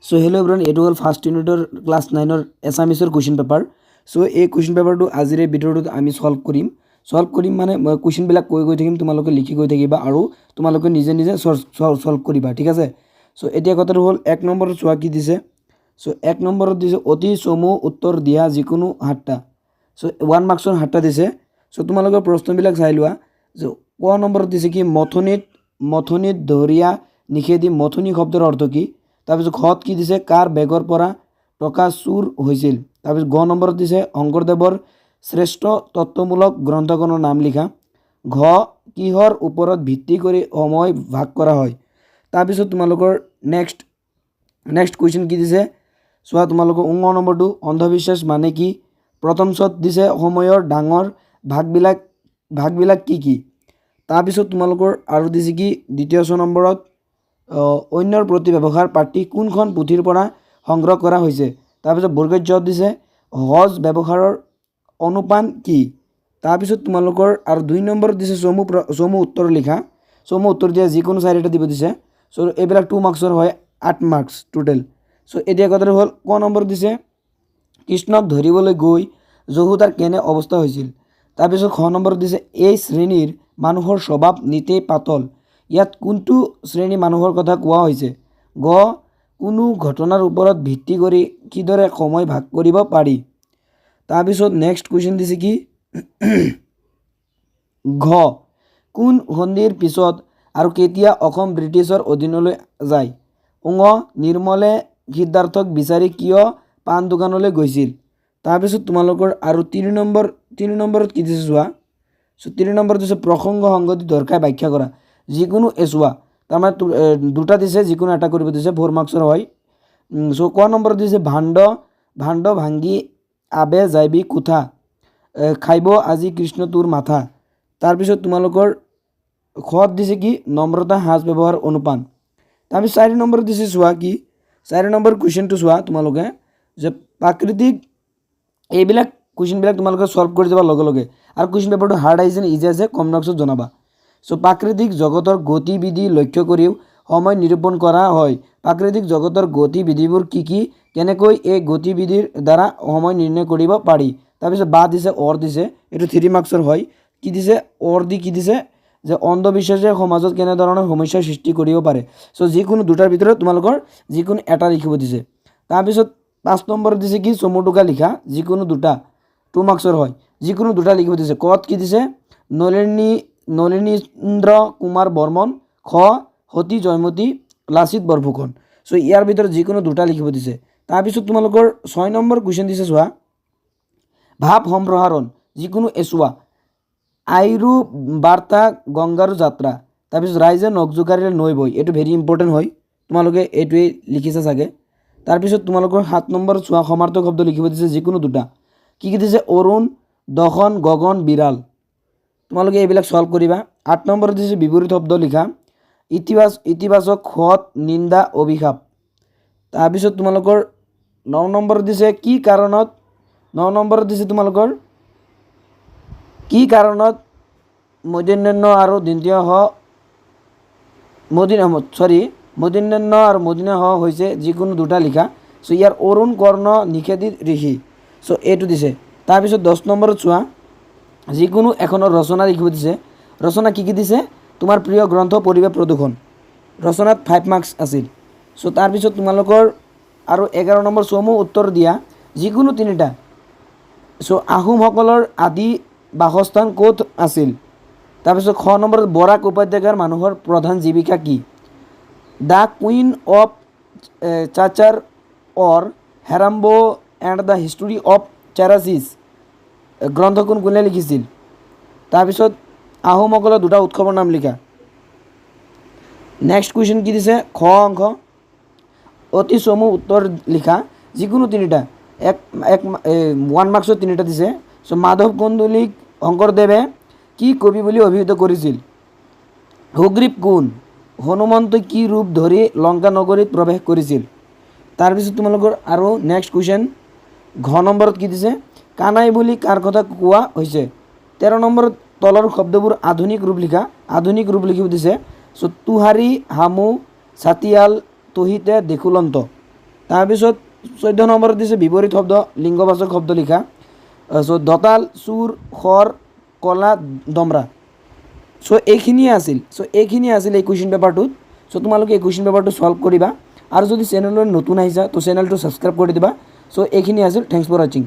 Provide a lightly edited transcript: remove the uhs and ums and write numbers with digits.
So hello' everyone, এইটো হ'ল first ইউনিটৰ ক্লাছ 9ৰ এছামিছৰ কুৱেশ্যন পেপাৰ। সো এই কুৱেশ্যন পেপাৰটো আজিৰ এই ভিডিঅ'টোত আমি সলভ কৰিম মানে মই কুৱেশ্যনবিলাক কৈ গৈ থাকিম, তোমালোকে লিখি গৈ থাকিবা আৰু তোমালোকে নিজে নিজে সলভ কৰিবা, ঠিক আছে। সো এতিয়া কথাটো হ'ল 1 নম্বৰত চোৱা কি দিছে। সো 1 নম্বৰত দিছে অতি চমু উত্তৰ দিয়া যিকোনো 7টা। সো 1 মাৰ্কছৰ 7টা দিছে। সো তোমালোকৰ প্ৰশ্নবিলাক চাই লোৱা। যে ক নম্বৰত দিছে কি মথনিত ধৰিয়া নিষেধি। মথনি শব্দৰ অৰ্থ কি? তাৰপিছত ঘত কি দিছে কাৰ বেগৰ পৰা টকা চুৰ হৈছিল। তাৰপিছত গ নম্বৰত দিছে শংকৰদেৱৰ শ্ৰেষ্ঠ তত্ত্বমূলক গ্ৰন্থখনৰ নাম লিখা। ঘ কিহৰ ওপৰত ভিত্তি কৰি সময় ভাগ কৰা হয়। তাৰপিছত তোমালোকৰ নেক্সট কুৱেশ্যন কি দিছে চোৱা। তোমালোকৰ 19 নম্বৰটো অন্ধবিশ্বাস মানে কি। প্ৰথম চত দিছে সময়ৰ ডাঙৰ ভাগবিলাক কি কি। তাৰপিছত তোমালোকৰ আৰু দিছে কি দ্বিতীয় নম্বৰত অন্যৰ প্ৰতি ব্যৱহাৰ পাঠটি কোনখন পুথিৰ পৰা সংগ্ৰহ কৰা হৈছে। তাৰপিছত বৰ্গত দিছে সহজ ব্যৱহাৰৰ অনুপান কি। তাৰপিছত তোমালোকৰ আৰু 2 নম্বৰত দিছে চমু উত্তৰ লিখা। চমু উত্তৰ দিয়া যিকোনো 4টা দিব দিছে। চ' এইবিলাক 2 মাৰ্কছৰ হয়, 8 মাৰ্কছ টোটেল। চ' এতিয়া কথাটো হ'ল ক নম্বৰ দিছে কৃষ্ণক ধৰিবলৈ গৈ যশোদাৰ কেনে অৱস্থা হৈছিল। তাৰপিছত খ নম্বৰত দিছে এই শ্ৰেণীৰ মানুহৰ স্বভাৱ নিতেই পাতল। ইয়াত কোনটো শ্ৰেণী মানুহৰ কথা কোৱা হৈছে। গ কোনো ঘটনাৰ ওপৰত ভিত্তি কৰি কিদৰে সময় ভাগ কৰিব পাৰি। তাৰপিছত নেক্সট কুৱেশ্যন দিছে কি ঘ কোন সন্ধিৰ পিছত আৰু কেতিয়া অসম ব্ৰিটিছৰ অধীনলৈ যায়। ঙ নিৰ্মলে সিদ্ধাৰ্থক বিচাৰি কিয় পাণ দোকানলৈ গৈছিল। তাৰপিছত তোমালোকৰ আৰু 3 নম্বৰত কি দিছে চোৱা। চ' 3 নম্বৰত দিছে প্ৰসংগ সংগতি দৰকাৰ ব্যাখ্যা কৰা। যিকোনো এচোৱা তাৰমানে 2টা দিছে, যিকোনো এটা কৰিব দিছে, 4 মাৰ্কছৰ হয়। চ' ক নম্বৰত দিছে ভাণ্ড ভাঙ্গি আবে যাইবি কোঠা খাইব আজি কৃষ্ণ তোৰ মাথা। তাৰপিছত তোমালোকৰ খত দিছে কি নম্ৰতা সাজ ব্যৱহাৰ অনুপান। তাৰপিছত 4 নম্বৰত দিছে চোৱা কি 4 নম্বৰ কুৱেশ্যনটো চোৱা তোমালোকে যে প্ৰাকৃতিক এইবিলাক কুৱেশ্যনবিলাক তোমালোকে সলভ কৰি যাবা লগে লগে। আৰু কুৱেশ্যন পেপাৰটো হাৰ্ড আহিছে নে ইজি আছে কমেণ্ট বক্সত জনাবা। চ' প্ৰাকৃতিক জগতৰ গতিবিধি লক্ষ্য কৰিও সময় নিৰূপণ কৰা হয়। প্ৰাকৃতিক জগতৰ গতিবিধিবোৰ কি কি, কেনেকৈ এই গতিবিধিৰ দ্বাৰা সময় নিৰ্ণয় কৰিব পাৰি। তাৰপিছত বা দিছে অৰ দিছে, এইটো 3 মাৰ্কছৰ হয়। কি দিছে অৰ দি কি দিছে যে অন্ধবিশ্বাসে সমাজত কেনেধৰণৰ সমস্যাৰ সৃষ্টি কৰিব পাৰে। চ' যিকোনো 2টাৰ ভিতৰত তোমালোকৰ যিকোনো এটা লিখিব দিছে। তাৰপিছত 5 নম্বৰত দিছে কি চমু টোকা লিখা, যিকোনো 2টা 2 মাৰ্কছৰ হয়, যিকোনো 2টা লিখিব দিছে। কত কি দিছে নলিনীন্দ্ৰ কুমাৰ বৰ্মন। খ সতী জয়মতী লাচিত বৰফুকন। চ' ইয়াৰ ভিতৰত যিকোনো 2টা লিখিব দিছে। তাৰপিছত তোমালোকৰ 6 নম্বৰ কুৱেশ্যন দিছে চোৱা ভাৱ সম্প্ৰসাৰণ যিকোনো এচোৱা। আইৰু বাৰ্তা গংগাৰু যাত্ৰা। তাৰপিছত ৰাইজে নখ জোকাৰিলে নৈ বৈ, এইটো ভেৰি ইম্পৰ্টেণ্ট হয়, তোমালোকে এইটোৱেই লিখিছা চাগে। তাৰপিছত তোমালোকৰ 7 নম্বৰ চোৱা সমাৰ্থক শব্দ লিখিব দিছে, যিকোনো 2টা। কি কি দিছে অৰুণ দখন গগন বিৰাল। তোমালোকে এইবিলাক সলভ কৰিবা। 8 নম্বৰত দিছে বিপৰীত শব্দ লিখা। ইতিবাচক খত নিন্দা অভিশাপ। তাৰপিছত তোমালোকৰ 9 নম্বৰত দিছে কি কাৰণত তোমালোকৰ কি কাৰণত মূৰ্ধন্য আৰু দন্ত্য হ মূৰ্ধন্য আৰু মূৰ্ধন্য হ হৈছে, যিকোনো 2টা লিখা। চ' ইয়াৰ অৰুণ কৰ্ণ নিষেধি ঋষি। চ' এইটো দিছে। তাৰপিছত 10 নম্বৰত চোৱা যিকোনো এখনৰ ৰচনা লিখিব দিছে। ৰচনা কি কি দিছে তোমাৰ প্ৰিয় গ্ৰন্থ পৰিৱেশ প্ৰদূষণ। ৰচনাত 5 মাৰ্কছ আছিল। চ' তাৰপিছত তোমালোকৰ আৰু 11 নম্বৰ চমু উত্তৰ দিয়া যিকোনো 3টা। চ' আহোমসকলৰ আদি বাসস্থান ক'ত আছিল। তাৰপিছত খ নম্বৰত বৰাক উপত্যকাৰ মানুহৰ প্ৰধান জীৱিকা কি। The queen of Cachar or Herambo and the history of Kacharis গ্ৰন্থখন কোনে লিখিছিল। তাৰপিছত আহোমসকলৰ 2টা উৎসৱৰ নাম লিখা। নেক্সট কুৱেশ্যন কি দিছে খ অংশ অতি চমু উত্তৰ লিখা, যিকোনো 3টা 1 মাৰ্কছৰ 3টা দিছে। চ' মাধৱ কন্দলিক শংকৰদেৱে কি কবি বুলি অভিহিত কৰিছিল। সুগ্ৰীৱ কোন। হনুমন্তই কি ৰূপ ধৰি লংকা নগৰীত প্ৰৱেশ কৰিছিল। তাৰপিছত তোমালোকৰ আৰু নেক্সট কুৱেশ্যন ঘ নম্বৰত কি দিছে কানাই বুলি কাৰ কথা কোৱা হৈছে। 13 নম্বৰত তলৰ শব্দবোৰ আধুনিক ৰূপ লিখিব দিছে। চ' তুহাৰী হামু ছাতিয়াল তহিতে দেখুলন্ত। তাৰপিছত 14 নম্বৰত দিছে বিপৰীত শব্দ লিংগবাচক শব্দ লিখা চ' দঁতাল চুৰ খৰ কলা দমৰা চ' এইখিনিয়ে আছিল এই কুৱেশ্যন পেপাৰটোত চ' তোমালোকে এই কুৱেশ্যন পেপাৰটো সলভ কৰিবা আৰু যদি চেনেললৈ নতুন আহিছা তো চেনেলটো ছাবস্ক্ৰাইব কৰি দিবা চ' এইখিনি আছিল থেংকছ ফৰ ৱাচিং